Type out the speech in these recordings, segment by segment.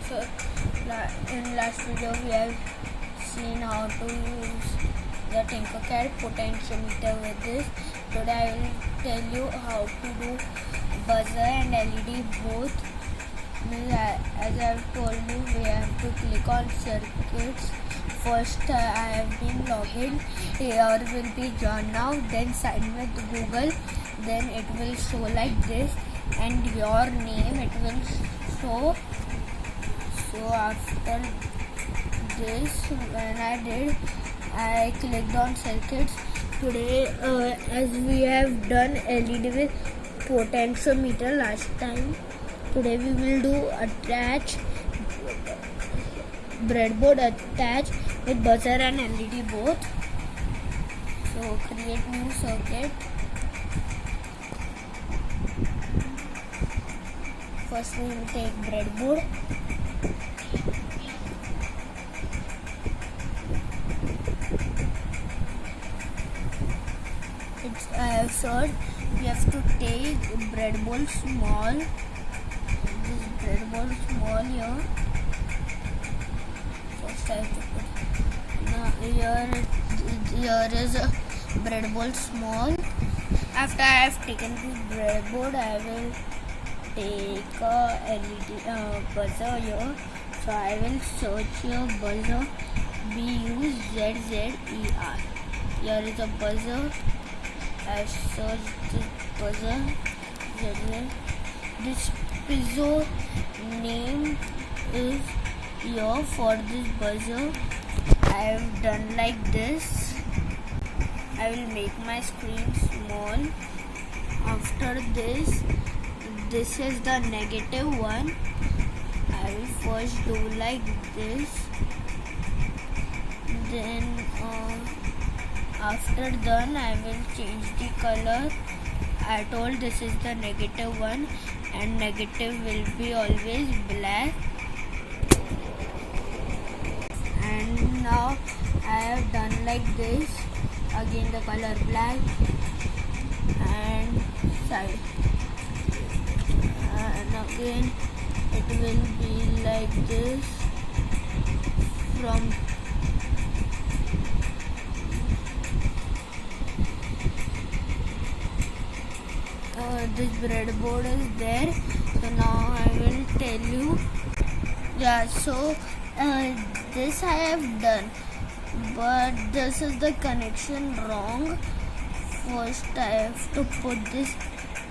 So in last video we have seen how to use the tinkercad potentiometer with this. Today I will tell you how to do buzzer and LED both. As I have told you, we have to click on circuits. First I have been logged in. Here will be join now, then sign with Google, then it will show like this and your name it will show. So after this, when I clicked on circuits. Today as we have done LED with potentiometer last time, today we will do attach breadboard attach with buzzer and LED both. So create new circuit. First we will take breadboard. I have searched. We have to take breadboard small. This breadboard small here. First I have to put. Now here is a breadboard small. After I have taken this breadboard, I will take a LED buzzer here. So I will search here buzzer BUZZER. Here is a buzzer. I searched this buzzer. This piezo name is here for this buzzer. I have done like this. I will make my screen small. After this is the negative one. I will first do like this. Then after done, I will change the color. I told this is the negative one and negative will be always black. And now I have done like this. Again the color black and side. And again it will be like this from this breadboard is there. So now I will tell you. Yeah, so this I have done, but this is the connection wrong. First I have to put this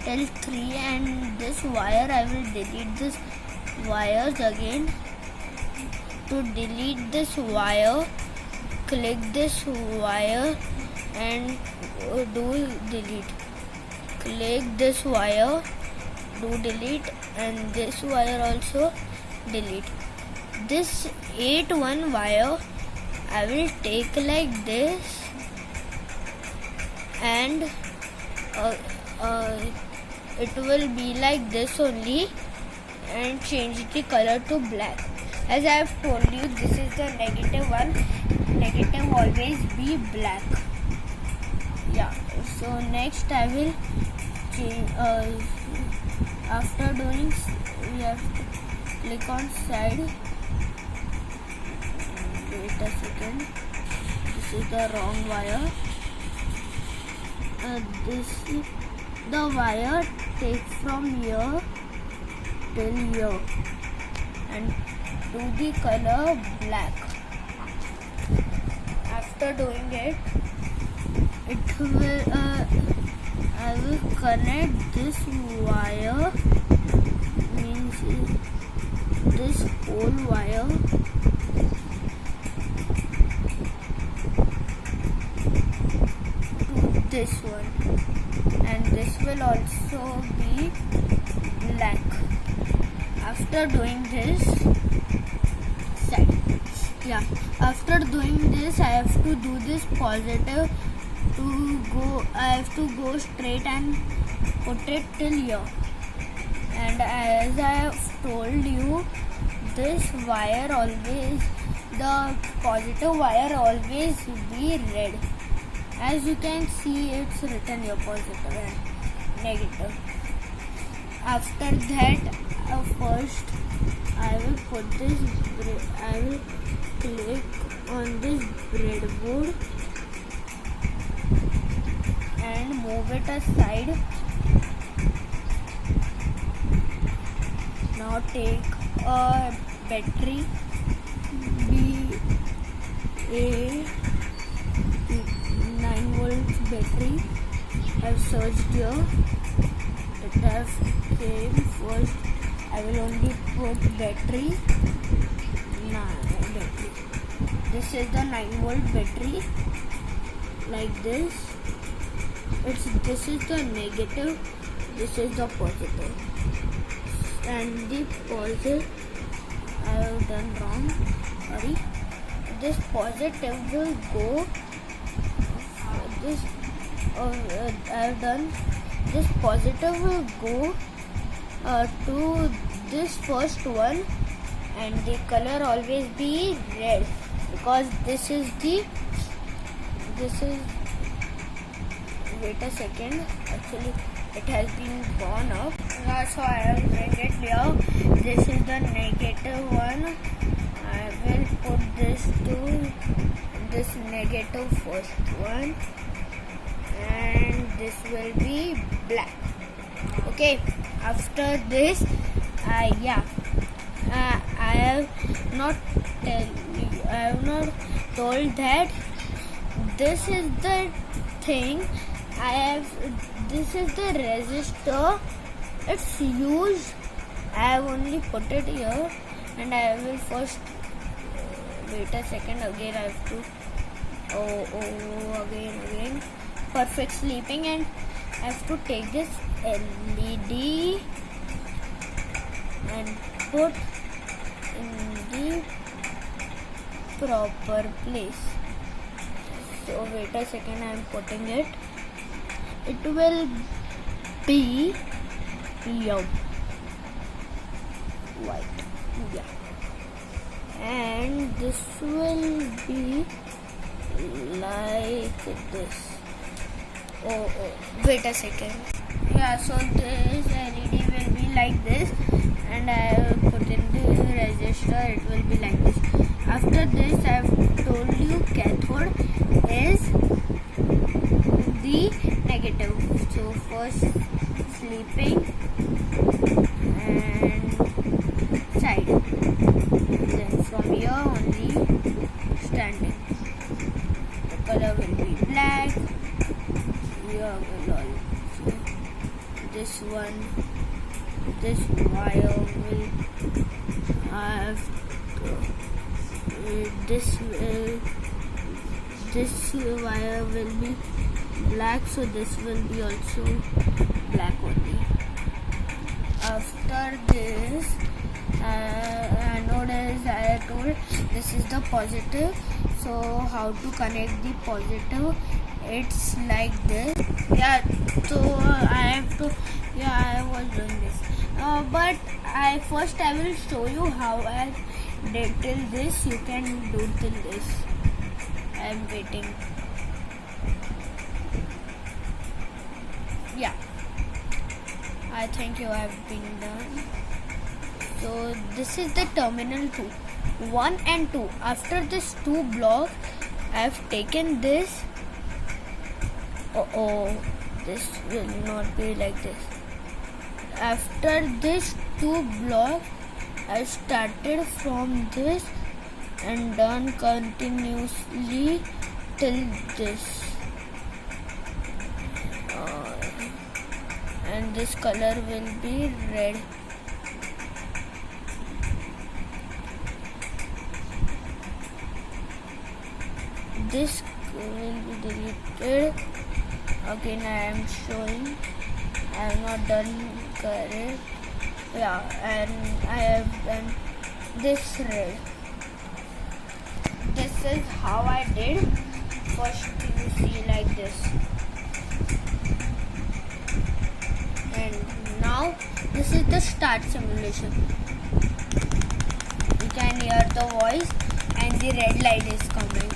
L3 and this wire. I will delete this wires again. To delete this wire, click this wire and do delete. Click this wire, do delete, and this wire also delete. This 8-1 wire I will take like this and it will be like this only, and change the color to black. As I have told you, this is the negative one. Negative always be black. Yeah, so next I will change. After doing, we have to click on side. Wait a second. This is the wrong wire. This is the wire. Take from here till here and do the color black. After doing it, it will I will connect this wire, means this whole wire to this one, and this will also be black. After doing this side, yeah, after doing this I have to do this positive. I have to go straight and put it till here. And as I have told you, this wire always, the positive wire always be red. As you can see, it's written here positive and negative. After that, first I will put this I will click on this breadboard and move it aside. Now take a battery, a 9-volt battery. I've searched here. It has came first. I will only put battery. This is the 9-volt battery, like this. This is the negative. This is the positive. And the positive, I have done wrong. Sorry. This positive will go. This I have done. This positive will go to this first one, and the color always be red, because this is. Wait a second. Actually, it has been gone up. So I have made it here. This is the negative one. I will put this to this negative first one, and this will be black. Okay. After this, I have not told that this is the thing. This is the resistor. It's used. I have only put it here, and I will first wait a second. Again, I have to again. Perfect sleeping, and I have to take this LED and put in the proper place. So wait a second, I am putting it. It will be white, and this will be like this. Wait a second. So this LED will be like this, and I will put in the resistor. It will be like this. After this, I have told you cathode is the negative. So first sleeping and side, then from here only standing. The color will be black. Here will also this wire will have this wire will be black, so this will be also black only. After this, anode, as I told, this is the positive. So how to connect the positive? It's like this. So I was doing this. But I will show you how I did till this. You can do till this. I am waiting. I think you have been done. So this is the terminal 2, 1 and 2. After this 2 block, I have taken this. This will not be like this. After this 2 block, I started from this and done continuously till this. And this color will be red. This will be deleted. Again, I am showing. I have not done correct. And I have done this red. This is how I did. First, you see like this. And now this is the start simulation. You can hear the voice and the red light is coming.